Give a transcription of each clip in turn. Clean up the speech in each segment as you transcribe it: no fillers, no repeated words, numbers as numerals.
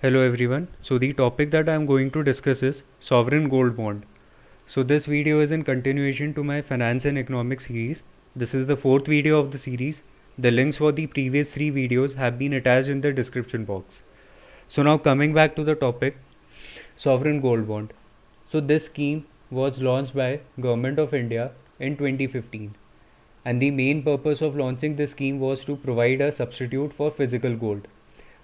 Hello everyone. So the topic that I am going to discuss is sovereign gold bond. So this video is in continuation to my finance and economics series. This is the fourth video of the series. The links for the previous three videos have been attached in the description box. So now coming back to the topic, sovereign gold bond. So this scheme was launched by Government of India in 2015, and the main purpose of launching this scheme was to provide a substitute for physical gold.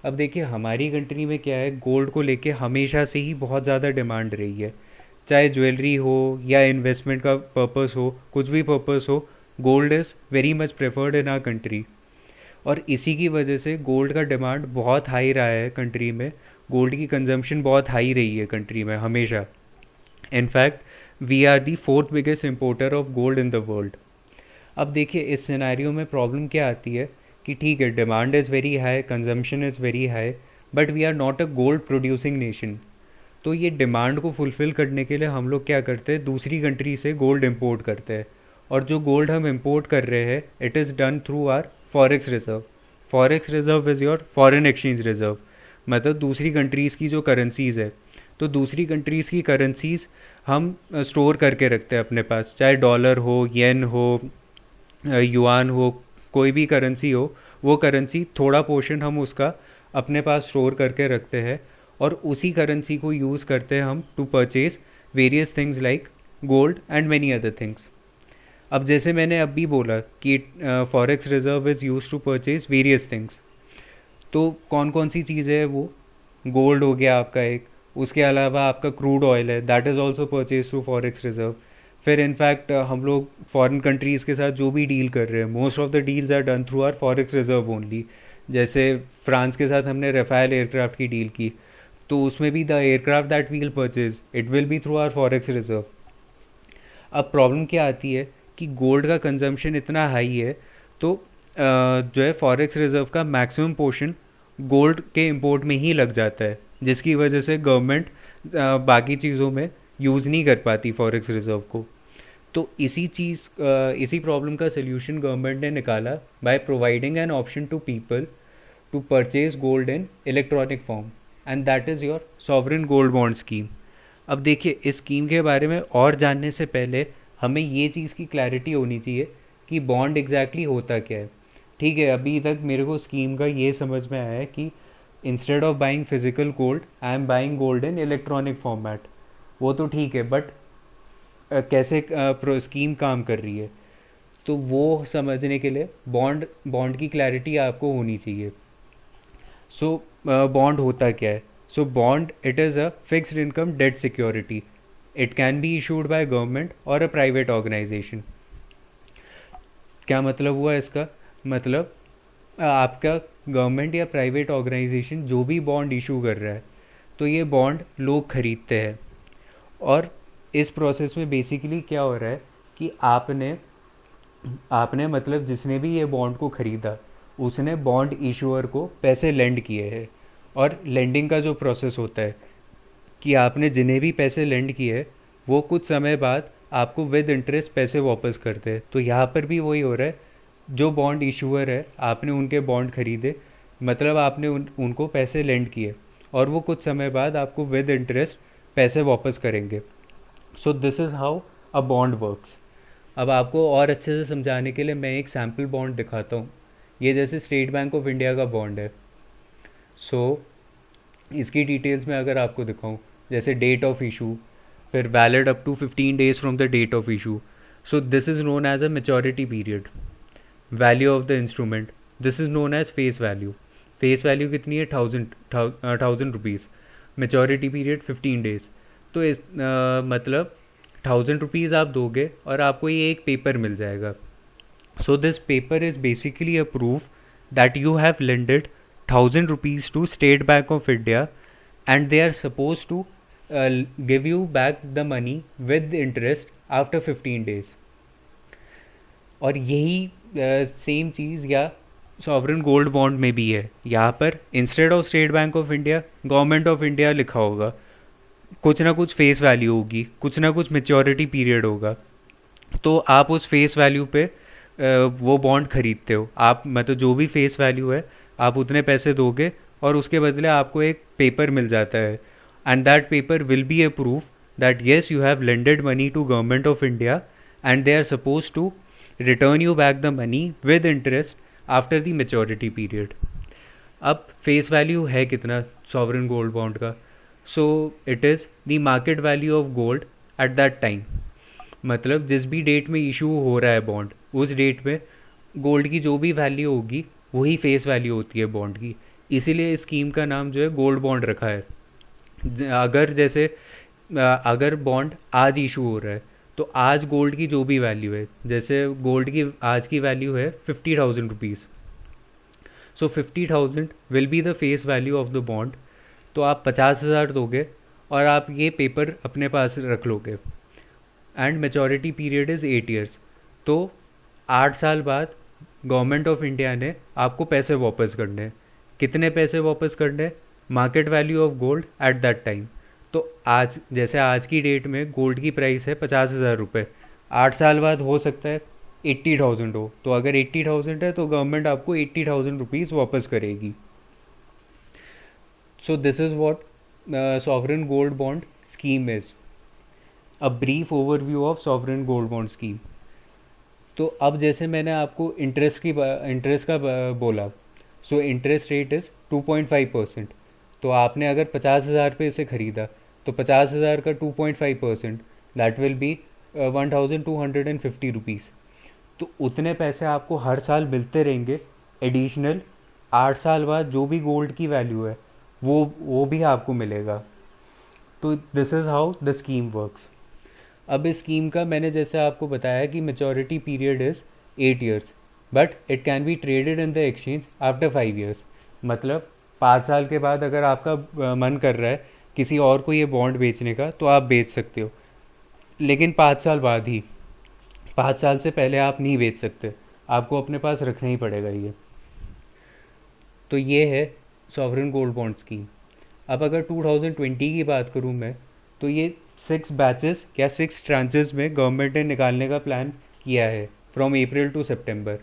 अब देखिए हमारी country में क्या है, gold को लेके हमेशा से ही बहुत ज़्यादा डिमांड रही है, चाहे ज्वेलरी हो या इन्वेस्टमेंट का पर्पस हो, कुछ भी पर्पस हो, gold is very much preferred in our country. और इसी की वजह से गोल्ड का डिमांड बहुत हाई रहा है कंट्री में. गोल्ड की कंजम्पशन बहुत हाई रही है कंट्री में हमेशा. In fact we are the fourth biggest importer of gold in the world. अब देखिए इस सिनेरियो में प्रॉब्लम क्या आती है कि ठीक है, demand is very high, consumption is very high, but we are not a gold producing nation. तो ये डिमांड को फुलफ़िल करने के लिए हम लोग क्या करते हैं, दूसरी कंट्री से गोल्ड इंपोर्ट करते हैं. और जो गोल्ड हम इंपोर्ट कर रहे हैं, it is done through our forex reserve. Forex reserve is your foreign exchange reserve, मतलब दूसरी कंट्रीज़ की जो करेंसीज़ है. तो दूसरी कंट्रीज़ की करेंसीज़ हम स्टोर करके रखते हैं अपने पास, चाहे डॉलर हो, येन हो, युआन हो, कोई भी करेंसी हो. वो करेंसी थोड़ा पोर्शन हम उसका अपने पास स्टोर करके रखते हैं, और उसी करेंसी को यूज़ करते हैं हम to purchase various things like gold and many other things. अब जैसे मैंने अभी बोला कि forex reserve is use to purchase various things. तो कौन कौन सी चीज़ें है वो, गोल्ड हो गया आपका एक, उसके अलावा आपका क्रूड ऑयल है, that is also purchase through forex reserve. फिर इनफैक्ट हम लोग फॉरेन कंट्रीज़ के साथ जो भी डील कर रहे हैं, most of the deals are done through our forex reserve only. जैसे फ्रांस के साथ हमने रफाल एयरक्राफ्ट की डील की, तो उसमें भी the aircraft that we'll purchase it will be through our forex reserve. अब प्रॉब्लम क्या आती है कि गोल्ड का कंजम्पशन इतना हाई है, तो जो है फॉरेक्स रिजर्व का मैक्सिमम पोर्शन गोल्ड के इंपोर्ट में ही लग जाता है, जिसकी वजह से गवर्नमेंट बाकी चीज़ों में यूज़ नहीं कर पाती फॉरेक्स रिजर्व को. तो इसी प्रॉब्लम का सल्यूशन गवर्नमेंट ने निकाला by providing an option to people to purchase gold in electronic form, and that is your sovereign gold bond scheme. अब देखिए इस स्कीम के बारे में और जानने से पहले हमें ये चीज़ की क्लैरिटी होनी चाहिए कि बॉन्ड एग्जैक्टली होता क्या है. ठीक है, अभी तक मेरे को स्कीम का ये समझ में आया है कि instead of buying physical gold I am buying gold in electronic format. वो तो ठीक है, बट कैसे स्कीम काम कर रही है, तो वो समझने के लिए बॉन्ड की क्लैरिटी आपको होनी चाहिए. सो बॉन्ड होता क्या है. So bond it is a fixed income debt security. It can be issued by government और अ प्राइवेट ऑर्गेनाइजेशन. क्या मतलब हुआ इसका, मतलब आपका गवर्नमेंट या प्राइवेट ऑर्गेनाइजेशन जो भी बॉन्ड इशू कर रहा है, तो ये बॉन्ड लोग खरीदते हैं. और इस प्रोसेस में बेसिकली क्या हो रहा है कि आपने मतलब जिसने भी ये बॉन्ड को ख़रीदा, उसने बॉन्ड इशूअर को पैसे लेंड किए हैं. और लेंडिंग का जो प्रोसेस होता है कि आपने जिन्हें भी पैसे लेंड किए, वो कुछ समय बाद आपको विद इंटरेस्ट पैसे वापस करते हैं. तो यहाँ पर भी वही हो रहा है, जो बॉन्ड इशूअर है आपने उनके बॉन्ड खरीदे, मतलब आपने उनको पैसे लेंड किए, और वो कुछ समय बाद आपको विद इंटरेस्ट पैसे वापस करेंगे. सो this is how a bond works. अब आपको और अच्छे से समझाने के लिए मैं एक सैम्पल बॉन्ड दिखाता हूँ. ये जैसे स्टेट बैंक ऑफ इंडिया का बॉन्ड है. सो इसकी डिटेल्स में अगर आपको दिखाऊँ, जैसे डेट ऑफ इशू, फिर valid up to 15 days from the date of issue. So this is known as a maturity period. Value of the instrument, this is known as face value. Face value कितनी है, 1000 rupees. Maturity period 15 days. तो इस मतलब 1000 rupees आप दोगे और आपको ये एक पेपर मिल जाएगा. So this paper is basically a proof that you have lended 1000 rupees to State Bank of India, and they are suppose to give you back the money with interest after 15 days. और यही same चीज़ या sovereign gold bond में भी है. यहाँ पर instead of state Bank of India government of India लिखा होगा, कुछ ना कुछ फेस वैल्यू होगी, कुछ ना कुछ मेच्योरिटी पीरियड होगा. तो आप उस फेस वैल्यू पे वो बॉन्ड खरीदते हो. आप मतलब जो भी फेस वैल्यू है आप उतने पैसे दोगे, और उसके बदले आपको एक पेपर मिल जाता है, and that paper will be a proof that yes you have lended money to government of India and they are suppose to return you back the money with interest after the maturity period. अब face value है कितना sovereign gold bond का? So it is the market value of gold at that time. मतलब जिस भी date में issue हो रहा है बॉन्ड, उस डेट में गोल्ड की जो भी वैल्यू होगी वही फेस वैल्यू होती है बॉन्ड की. इसीलिए इस स्कीम का नाम जो है गोल्ड बॉन्ड रखा है. अगर जैसे अगर बॉन्ड आज इशू हो रहा है तो आज गोल्ड की जो भी वैल्यू है, जैसे गोल्ड की आज की वैल्यू है 50,000 rupees, so 50,000 will be the face value of the bond. तो आप 50,000 दोगे और आप ये पेपर अपने पास रख लोगे. And maturity period is 8 years. तो 8 साल बाद गवर्नमेंट ऑफ इंडिया ने आपको पैसे वापस करने हैं. कितने पैसे वापस करने हैं? Market value of gold at that time. तो आज जैसे आज की डेट में गोल्ड की प्राइस है 50,000 रुपये, 8 साल बाद हो सकता है 80,000 हो. तो अगर 80,000 है तो गवर्नमेंट आपको 80,000 रुपीज़ वापस करेगी. सो this is what sovereign gold bond scheme is. A brief overview of sovereign gold bond scheme. तो अब जैसे मैंने आपको इंटरेस्ट का बोला, सो इंटरेस्ट रेट इज़ 2.5%. तो आपने अगर 50,000 पे इसे ख़रीदा तो 50,000 का 2.5% दैट विल बी 1,250 रुपीज़. तो उतने पैसे आपको हर साल मिलते रहेंगे एडिशनल. 8 साल बाद जो भी गोल्ड की वैल्यू है वो भी आपको मिलेगा. तो this is how the scheme works. अब इस स्कीम का मैंने जैसे आपको बताया कि maturity period is 8 years, but it can be traded in the exchange after 5 years. मतलब 5 साल के बाद अगर आपका मन कर रहा है किसी और को ये बॉन्ड बेचने का तो आप बेच सकते हो, लेकिन 5 साल बाद ही. 5 साल से पहले आप नहीं बेच सकते, आपको अपने पास रखना ही पड़ेगा ये. तो ये है सॉवरेन गोल्ड बॉन्ड स्कीम. अब अगर 2020 की बात करूँ मैं, तो ये 6 बैचेस या 6 ट्रांचेस में गवर्नमेंट ने निकालने का प्लान किया है फ्रॉम अप्रैल टू सितंबर.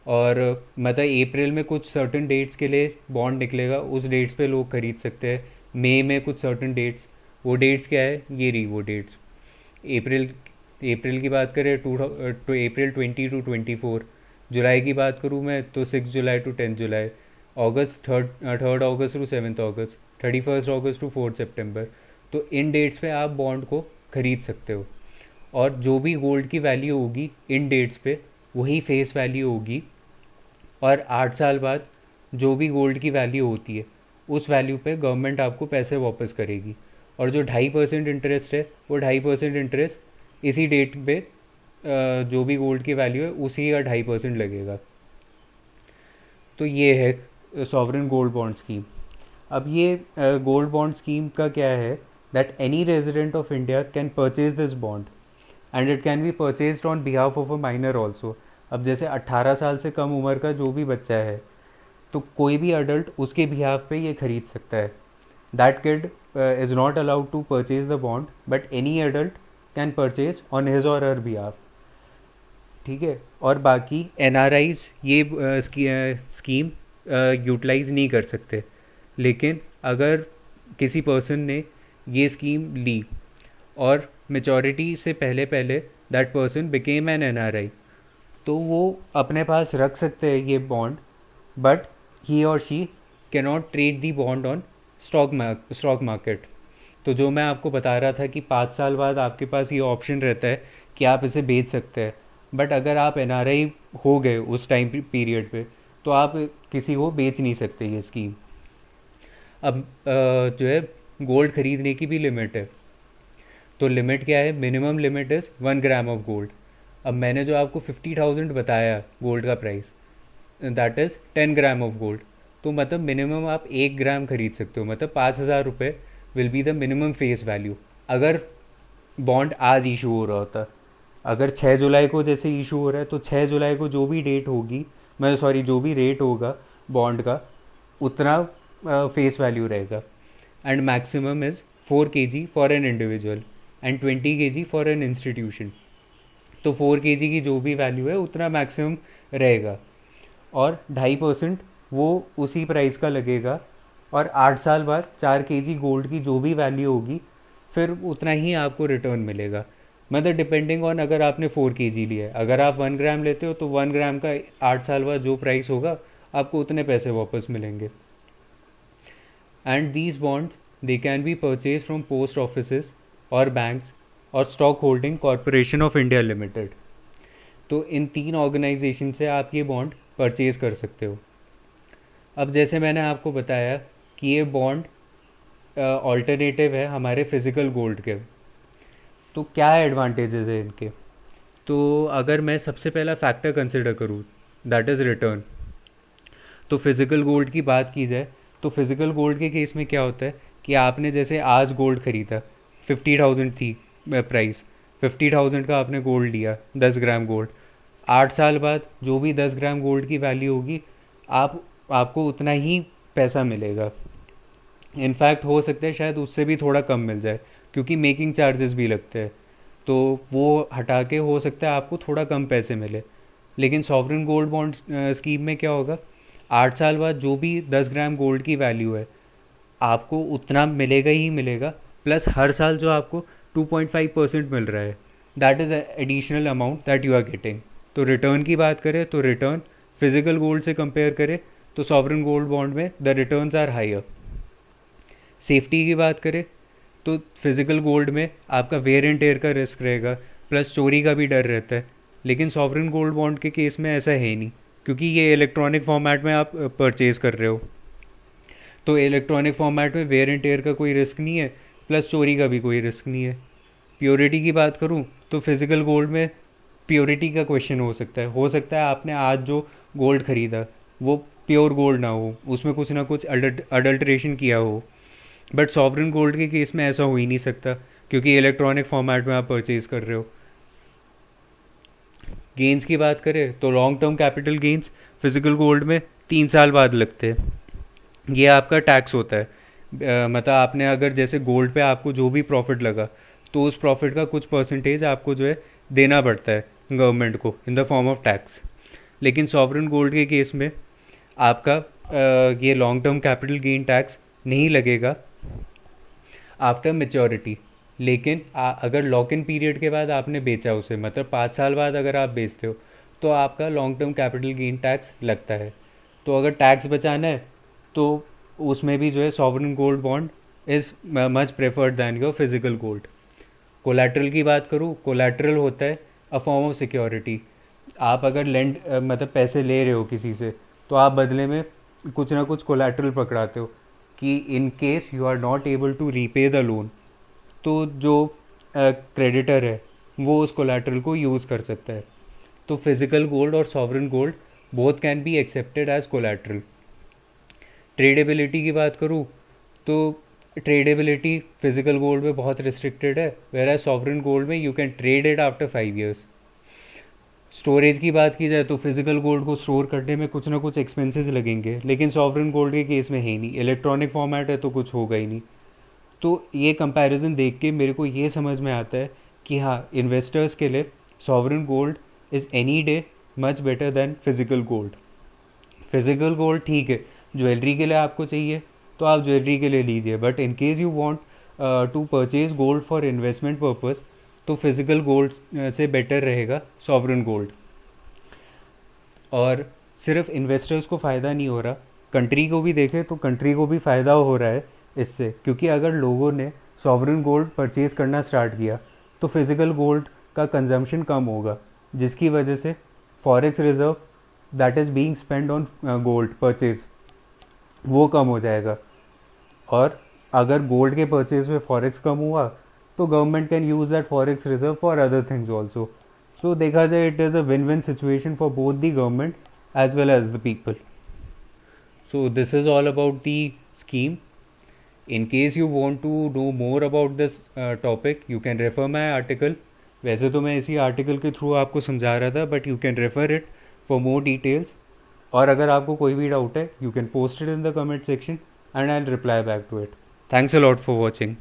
और मतलब अप्रैल में कुछ सर्टन डेट्स के लिए बॉन्ड निकलेगा, उस डेट्स पे लोग खरीद सकते हैं. मई में कुछ सर्टन डेट्स, वो डेट्स क्या है, ये रही वो डेट्स. अप्रैल की बात करें तो अप्रैल 20 टू 24. जुलाई की बात करूँ मैं तो 6 जुलाई टू 10 जुलाई. अगस्त 3 अगस्त टू 7 अगस्त. 31 अगस्त टू 4 सितंबर. तो इन डेट्स पे आप बॉन्ड को ख़रीद सकते हो. और जो भी गोल्ड की वैल्यू होगी इन डेट्स पे वही फेस वैल्यू होगी. और 8 साल बाद जो भी गोल्ड की वैल्यू होती है उस वैल्यू पे गवर्नमेंट आपको पैसे वापस करेगी. और जो 2.5% इंटरेस्ट है वो 2.5% इंटरेस्ट इसी डेट पे जो भी गोल्ड की वैल्यू है उसी का 2.5% लगेगा. तो ये है सॉवरेन गोल्ड बॉन्ड स्कीम. अब ये गोल्ड बॉन्ड स्कीम का क्या है, that any resident of India can purchase this bond and it can be purchased on behalf of a minor also. अब जैसे 18 साल से कम उम्र का जो भी बच्चा है तो कोई भी अडल्ट उसके बिहाफ पे ये खरीद सकता है. That kid is not allowed to purchase the bond but any adult can purchase on his or her behalf. ठीक है. और बाकी एनआरआईज ये स्कीम यूटिलाइज नहीं कर सकते. लेकिन अगर किसी पर्सन ने ये स्कीम ली और मेचोरिटी से पहले पहले that person became an NRI, तो वो अपने पास रख सकते हैं ये बॉन्ड, बट ही और she cannot trade the bond on stock market. तो जो मैं आपको बता रहा था कि 5 साल बाद आपके पास ये ऑप्शन रहता है कि आप इसे बेच सकते हैं, बट अगर आप एनआरआई हो गए उस टाइम पीरियड पे तो आप किसी को बेच नहीं सकते ये स्कीम. अब जो है गोल्ड खरीदने की भी लिमिट है. तो लिमिट क्या है, minimum limit is 1 gram of gold. अब मैंने जो आपको 50,000 बताया गोल्ड का price, that is 10 gram of gold. तो मतलब मिनिमम आप 1 ग्राम खरीद सकते हो. मतलब 5,000 रुपये will be the minimum face value. अगर बॉन्ड आज इशू हो रहा होता, अगर 6 जुलाई को जैसे इशू हो रहा है तो 6 जुलाई को जो भी डेट होगी, जो भी रेट होगा बॉन्ड का उतना फेस वैल्यू रहेगा. And maximum is 4 kg for an individual and 20 kg for an institution. तो 4 kg की जो भी वैल्यू है उतना मैक्सिमम रहेगा. और 2.5% वो उसी प्राइस का लगेगा और 8 साल बाद 4 kg गोल्ड की जो भी वैल्यू होगी फिर उतना ही आपको रिटर्न मिलेगा। मतलब डिपेंडिंग ऑन, अगर आपने 4 kg लिया है, अगर आप 1 ग्राम लेते हो तो 1 ग्राम का 8 साल बाद जो प्राइस होगा आपको उतने पैसे वापस मिलेंगे। And these bonds they can be purchase from post offices और बैंक्स और stock holding corporation of India limited. तो इन 3 ऑर्गेनाइजेशन से आप ये बॉन्ड परचेज कर सकते हो। अब जैसे मैंने आपको बताया कि ये बॉन्ड ऑल्टरनेटिव है हमारे फिजिकल गोल्ड के, तो क्या एडवांटेजेस है इनके। तो अगर मैं सबसे पहला फैक्टर कंसिडर करूँ, दैट इज़ रिटर्न। तो फिजिकल गोल्ड की बात की जाए तो फिजिकल गोल्ड के केस में क्या होता है कि आपने जैसे आज गोल्ड खरीदा, 50,000 थी प्राइस, 50,000 का आपने गोल्ड लिया, 10 ग्राम गोल्ड। 8 साल बाद जो भी 10 ग्राम गोल्ड की वैल्यू होगी आपको उतना ही पैसा मिलेगा। इनफैक्ट हो सकता है शायद उससे भी थोड़ा कम मिल जाए, क्योंकि मेकिंग चार्जेस भी लगते हैं, तो वो हटा के हो सकता है आपको थोड़ा कम पैसे मिले। लेकिन सॉवरेन गोल्ड बॉन्ड स्कीम में क्या होगा, 8 साल बाद जो भी 10 ग्राम गोल्ड की वैल्यू है आपको उतना मिलेगा ही मिलेगा, प्लस हर साल जो आपको 2.5% मिल रहा है, that is additional amount that you are getting. तो रिटर्न की बात करें तो रिटर्न फिजिकल गोल्ड से कंपेयर करें तो सॉवरेन गोल्ड बॉन्ड में the returns are higher. Safety की बात करें तो फिजिकल गोल्ड में आपका वेयर एंड टेयर का रिस्क रहेगा, प्लस चोरी का भी डर रहता है। लेकिन सॉवरेन गोल्ड बॉन्ड के केस में ऐसा है ही नहीं, क्योंकि ये इलेक्ट्रॉनिक फॉर्मेट में आप परचेज कर रहे हो, तो इलेक्ट्रॉनिक फॉर्मेट में वेयर एंड टेयर का कोई रिस्क नहीं है, प्लस चोरी का भी कोई रिस्क नहीं है। प्योरिटी की बात करूँ तो फिजिकल गोल्ड में प्योरिटी का क्वेश्चन हो सकता है आपने आज जो गोल्ड खरीदा वो प्योर गोल्ड ना हो, उसमें कुछ ना कुछ अडल्ट्रेशन किया हो। बट सॉवरेन गोल्ड के केस में ऐसा हो ही नहीं सकता, क्योंकि इलेक्ट्रॉनिक फॉर्मेट में आप परचेज कर रहे हो। गेंस की बात करें तो long term capital gains physical gold में 3 साल बाद लगते हैं। ये आपका टैक्स होता है, मतलब आपने अगर जैसे गोल्ड पे आपको जो भी प्रॉफिट लगा तो उस प्रॉफिट का कुछ परसेंटेज आपको जो है देना पड़ता है गवर्नमेंट को in the form of tax. लेकिन सॉवरेन गोल्ड के केस में आपका ये long term capital gain tax नहीं लगेगा आफ्टर मेच्योरिटी। लेकिन अगर लॉक इन पीरियड के बाद आपने बेचा उसे, मतलब 5 साल बाद अगर आप बेचते हो तो आपका long term capital gain tax लगता है। तो अगर टैक्स बचाना है तो उसमें भी जो है sovereign gold bond is much preferred then your physical gold. Collateral की बात करूँ, कोलैटरल होता है अ फॉर्म ऑफ सिक्योरिटी। आप अगर मतलब पैसे ले रहे हो किसी से तो आप बदले में कुछ ना कुछ कोलैटरल पकड़ाते हो कि in case you are not able to repay the loan, तो जो क्रेडिटर है वो उस कोलैटरल को यूज़ कर सकता है। तो फिजिकल गोल्ड और sovereign gold both can be accepted as collateral. Tradability की बात करूँ तो ट्रेडेबिलिटी फिजिकल गोल्ड में बहुत रिस्ट्रिक्टेड है, वेयर एज सॉवरेन गोल्ड में you can trade it after 5 years। Storage की बात की जाए तो फिजिकल गोल्ड को स्टोर करने में कुछ ना कुछ एक्सपेंसेस लगेंगे, लेकिन सॉवरेन गोल्ड के केस में है ही नहीं, इलेक्ट्रॉनिक फॉर्मेट है तो कुछ होगा ही नहीं। तो ये कंपैरिजन देख के मेरे को ये समझ में आता है कि हाँ, इन्वेस्टर्स के लिए sovereign gold is any day much better than physical gold. Physical gold ठीक है, ज्वेलरी के लिए आपको चाहिए तो आप ज्वेलरी के लिए लीजिए, but in case you want to purchase gold for investment purpose तो फिजिकल गोल्ड से बेटर रहेगा सॉवरेन गोल्ड। और सिर्फ इन्वेस्टर्स को फ़ायदा नहीं हो रहा, कंट्री को भी देखें तो कंट्री को भी फ़ायदा हो रहा है इससे, क्योंकि अगर लोगों ने सॉवरेन गोल्ड परचेज करना स्टार्ट किया तो फिजिकल गोल्ड का कंजम्पशन कम होगा, जिसकी वजह से forex reserve that is being spend on gold purchase वो कम हो जाएगा। और अगर गोल्ड के परचेज में फॉरेक्स कम हुआ तो government can use that forex reserve for other things also. So देखा जाए it is a win win situation for both the government as well as the people. So this is all about the scheme. In case you want to know more about this topic, you can refer my article. वैसे तो मैं इसी article के through आपको समझा रहा था, but you can refer it for more details. और अगर आपको कोई भी डाउट है, you can post it in the comment section and I will reply back to it. Thanks a lot for watching.